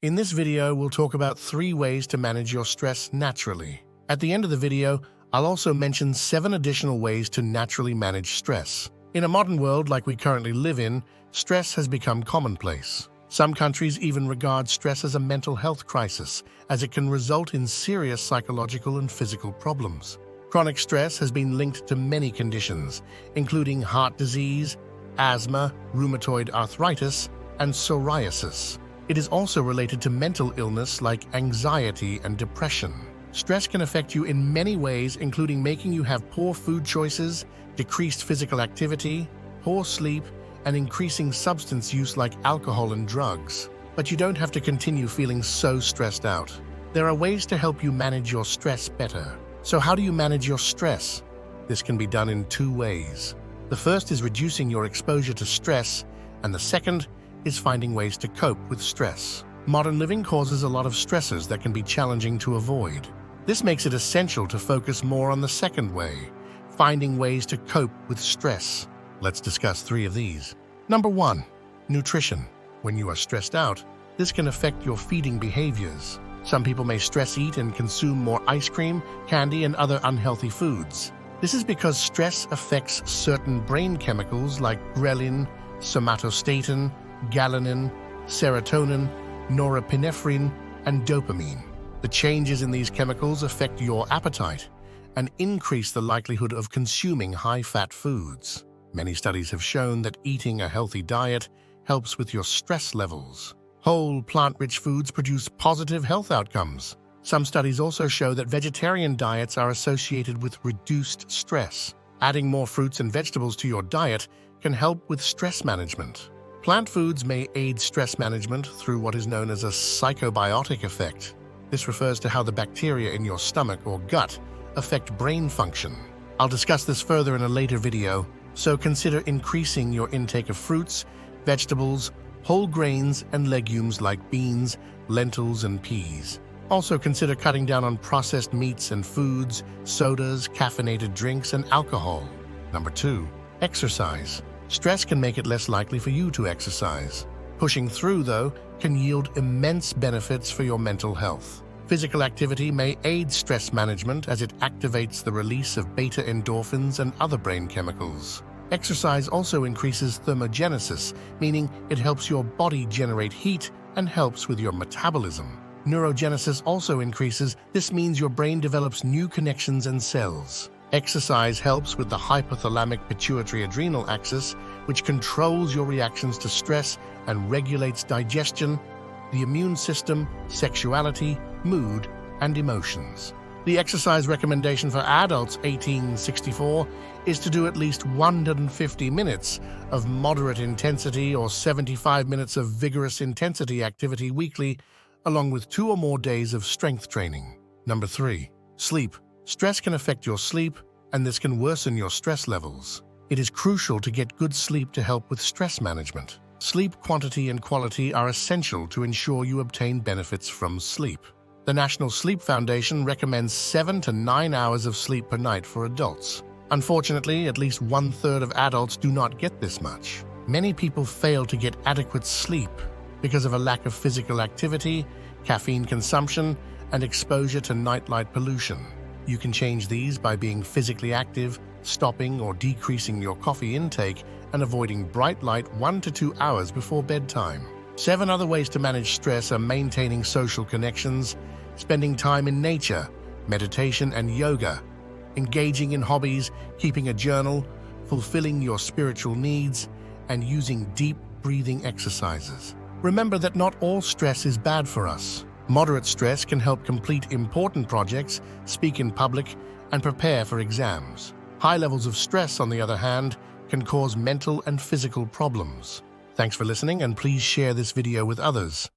In this video, we'll talk about 3 ways to manage your stress naturally. At the end of the video, I'll also mention 7 additional ways to naturally manage stress. In a modern world like we currently live in, stress has become commonplace. Some countries even regard stress as a mental health crisis, as it can result in serious psychological and physical problems. Chronic stress has been linked to many conditions, including heart disease, asthma, rheumatoid arthritis, and psoriasis. It is also related to mental illness like anxiety and depression. Stress can affect you in many ways, including making you have poor food choices, decreased physical activity, poor sleep, and increasing substance use like alcohol and drugs. But you don't have to continue feeling so stressed out. There are ways to help you manage your stress better. So how do you manage your stress? This can be done in 2 ways. The first is reducing your exposure to stress, and the second is finding ways to cope with stress. Modern living causes a lot of stressors that can be challenging to avoid. This makes it essential to focus more on the second way, finding ways to cope with stress. Let's discuss 3 of these. Number 1, nutrition. When you are stressed out, this can affect your feeding behaviors. Some people may stress eat and consume more ice cream, candy, and other unhealthy foods. This is because stress affects certain brain chemicals like ghrelin, somatostatin, ghrelin, serotonin, norepinephrine, and dopamine. The changes in these chemicals affect your appetite and increase the likelihood of consuming high-fat foods. Many studies have shown that eating a healthy diet helps with your stress levels. Whole, plant-rich foods produce positive health outcomes. Some studies also show that vegetarian diets are associated with reduced stress. Adding more fruits and vegetables to your diet can help with stress management. Plant foods may aid stress management through what is known as a psychobiotic effect. This refers to how the bacteria in your stomach or gut affect brain function. I'll discuss this further in a later video, so consider increasing your intake of fruits, vegetables, whole grains, and legumes like beans, lentils, and peas. Also consider cutting down on processed meats and foods, sodas, caffeinated drinks, and alcohol. Number 2, exercise. Stress can make it less likely for you to exercise. Pushing through, though, can yield immense benefits for your mental health. Physical activity may aid stress management as it activates the release of beta endorphins and other brain chemicals. Exercise also increases thermogenesis, meaning it helps your body generate heat and helps with your metabolism. Neurogenesis also increases. This means your brain develops new connections and cells. Exercise helps with the hypothalamic pituitary adrenal axis, which controls your reactions to stress and regulates digestion, the immune system, sexuality, mood, and emotions. The exercise recommendation for adults 18-64 is to do at least 150 minutes of moderate intensity or 75 minutes of vigorous intensity activity weekly, along with 2 or more days of strength training. Number 3, sleep. Stress can affect your sleep, and this can worsen your stress levels. It is crucial to get good sleep to help with stress management. Sleep quantity and quality are essential to ensure you obtain benefits from sleep. The National Sleep Foundation recommends 7 to 9 hours of sleep per night for adults. Unfortunately, at least 1/3 of adults do not get this much. Many people fail to get adequate sleep because of a lack of physical activity, caffeine consumption, and exposure to nightlight pollution. You can change these by being physically active, stopping or decreasing your coffee intake, and avoiding bright light 1 to 2 hours before bedtime. 7 other ways to manage stress are maintaining social connections, spending time in nature, meditation and yoga, engaging in hobbies, keeping a journal, fulfilling your spiritual needs, and using deep breathing exercises. Remember that not all stress is bad for us. Moderate stress can help complete important projects, speak in public, and prepare for exams. High levels of stress, on the other hand, can cause mental and physical problems. Thanks for listening, and please share this video with others.